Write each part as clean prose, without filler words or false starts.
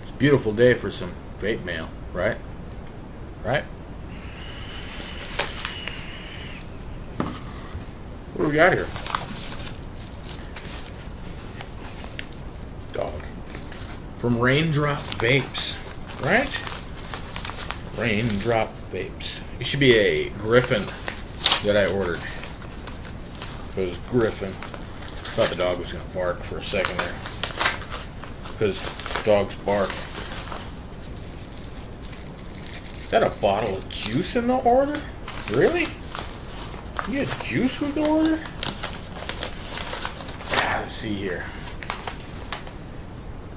It's a beautiful day for some vape mail, right? Right? What do we got here? Dog. From Raindrop Vapes, right? Raindrop Vapes. It should be a Griffin that I ordered. If it was Griffin. Thought the dog was going to bark for a second there. Because dogs bark. Is that a bottle of juice in the order? Really? You get juice with the order? Let's see here.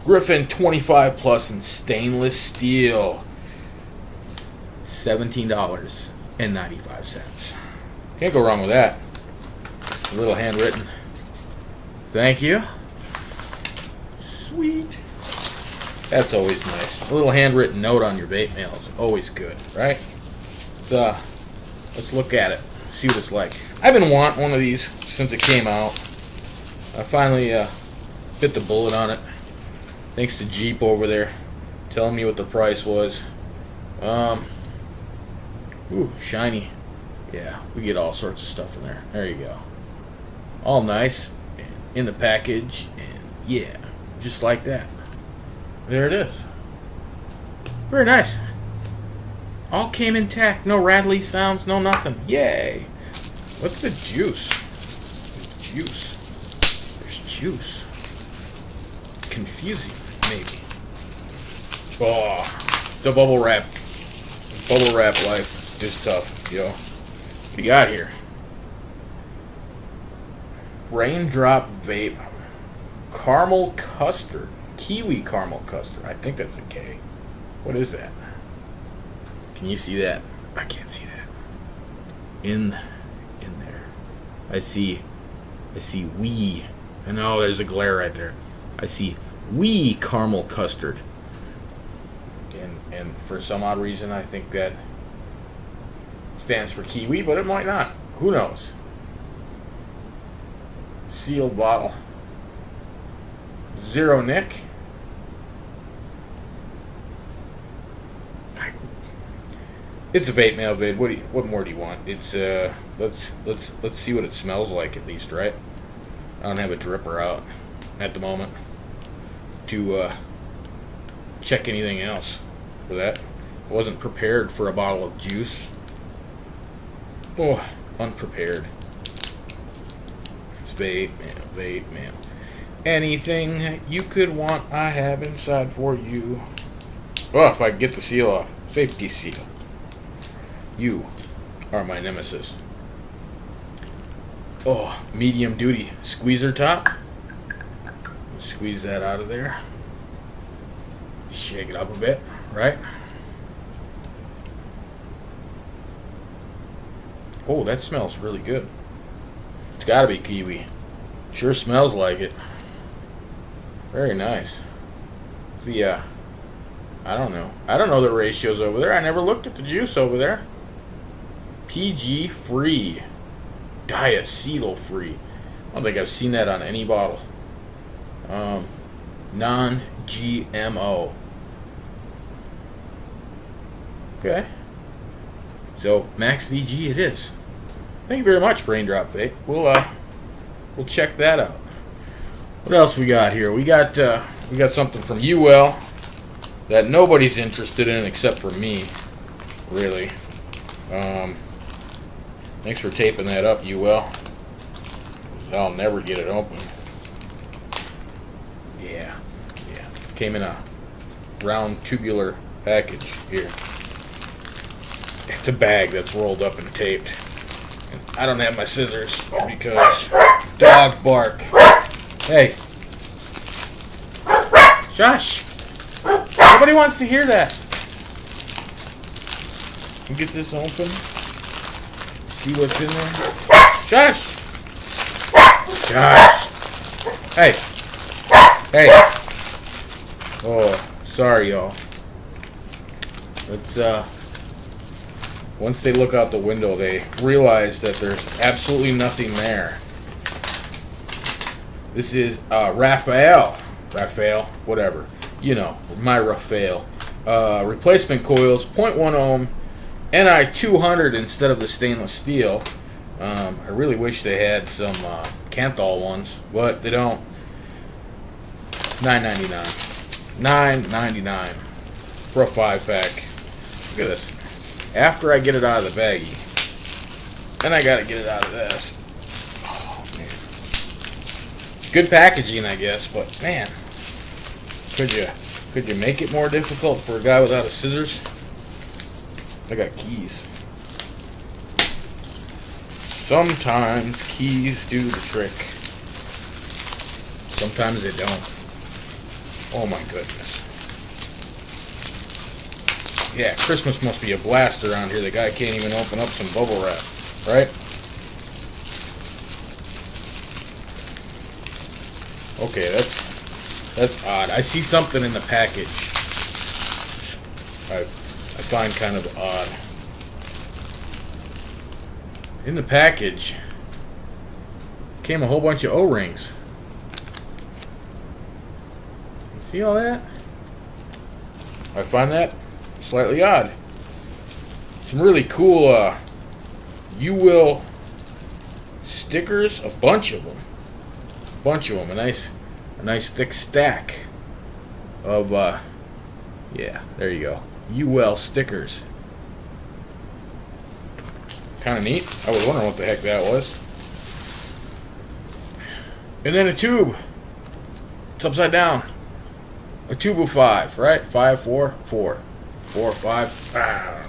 Griffin 25 plus in stainless steel. $17.95. Can't go wrong with that. A little handwritten. Thank you. Sweet. That's always nice. A little handwritten note on your vape mail is always good, right? Let's look at it. See what it's like. I've been wanting one of these since it came out. I finally bit the bullet on it. Thanks to Jeep over there telling me what the price was. Ooh, shiny. Yeah, we get all sorts of stuff in there. There you go. All nice in the package, and yeah, just like that. There it is. Very nice. All came intact. No rattly sounds, no nothing. Yay. What's the juice? There's juice. There's juice. Confusing, maybe. Oh, the bubble wrap. Bubble wrap life is tough, yo. What do you got here? Raindrop Vape. Caramel custard. Kiwi caramel custard. I think that's a K. What is that? Can you see that? I can't see that. In there. I see wee. I know there's a glare right there. I see wee caramel custard. And for some odd reason I think that stands for kiwi, but it might not. Who knows? Sealed bottle. Zero Nick. It's a vape mail vid. What more do you want? It's let's see what it smells like at least, right? I don't have a dripper out at the moment to check anything else for that. I wasn't prepared for a bottle of juice. Oh, unprepared. It's vape mail. Anything you could want, I have inside for you. Oh, if I can get the seal off. Safety seal. You are my nemesis. Oh, medium duty squeezer top. Squeeze that out of there. Shake it up a bit, right? Oh, that smells really good. It's gotta be kiwi. Sure smells like it. Very nice. See, I don't know. I don't know the ratios over there. I never looked at the juice over there. PG free. Diacetyl free. I don't think I've seen that on any bottle. Non-GMO. Okay. So Max VG it is. Thank you very much, Raindrop Vape. We'll check that out. What else we got here? We got something from Uwell that nobody's interested in except for me, really. Thanks for taping that up, Uwell. I'll never get it open. Yeah. Came in a round tubular package here. It's a bag that's rolled up and taped. And I don't have my scissors because dog bark. Hey. Shush. Nobody wants to hear that. Get this open. See what's in there. Shush. Shush. Hey. Oh, sorry, y'all. Let's, once they look out the window, they realize that there's absolutely nothing there. This is, Raphael, whatever. you know, my rough fail. Replacement coils, .1 ohm, Ni 200 instead of the stainless steel. I really wish they had some Kanthal ones, but they don't. $9.99. $9.99 for a 5-pack. Look at this. After I get it out of the baggie, then I gotta get it out of this. Oh man, good packaging, I guess, but man, could you make it more difficult for a guy without a scissors? I got keys. Sometimes keys do the trick. Sometimes they don't. Oh my goodness. Yeah, Christmas must be a blast around here. The guy can't even open up some bubble wrap, right? Okay, that's odd. I see something in the package I find kind of odd. In the package came a whole bunch of O-rings. You see all that? I find that slightly odd. Some really cool Uwell stickers, a bunch of them. A nice thick stack of yeah, there you go. Uwell stickers. Kind of neat. I was wondering what the heck that was. And then a tube. It's upside down. A tube of 5, right? 5, 4, 4. 4, 5. I don't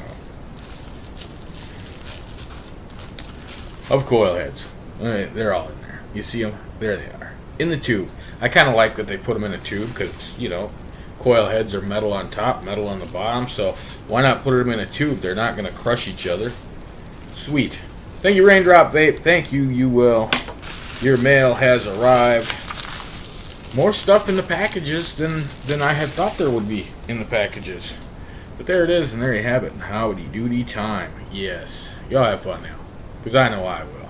know. Of coil heads. They're all in there. You see them? There they are. In the tube. I kind of like that they put them in a tube because, you know, coil heads are metal on top, metal on the bottom. So why not put them in a tube? They're not going to crush each other. Sweet. Thank you, Raindrop Vape. Thank you, Uwell. Your mail has arrived. More stuff in the packages than I had thought there would be in the packages. But there it is, and there you have it. Howdy doody time. Yes. Y'all have fun now. Because I know I will.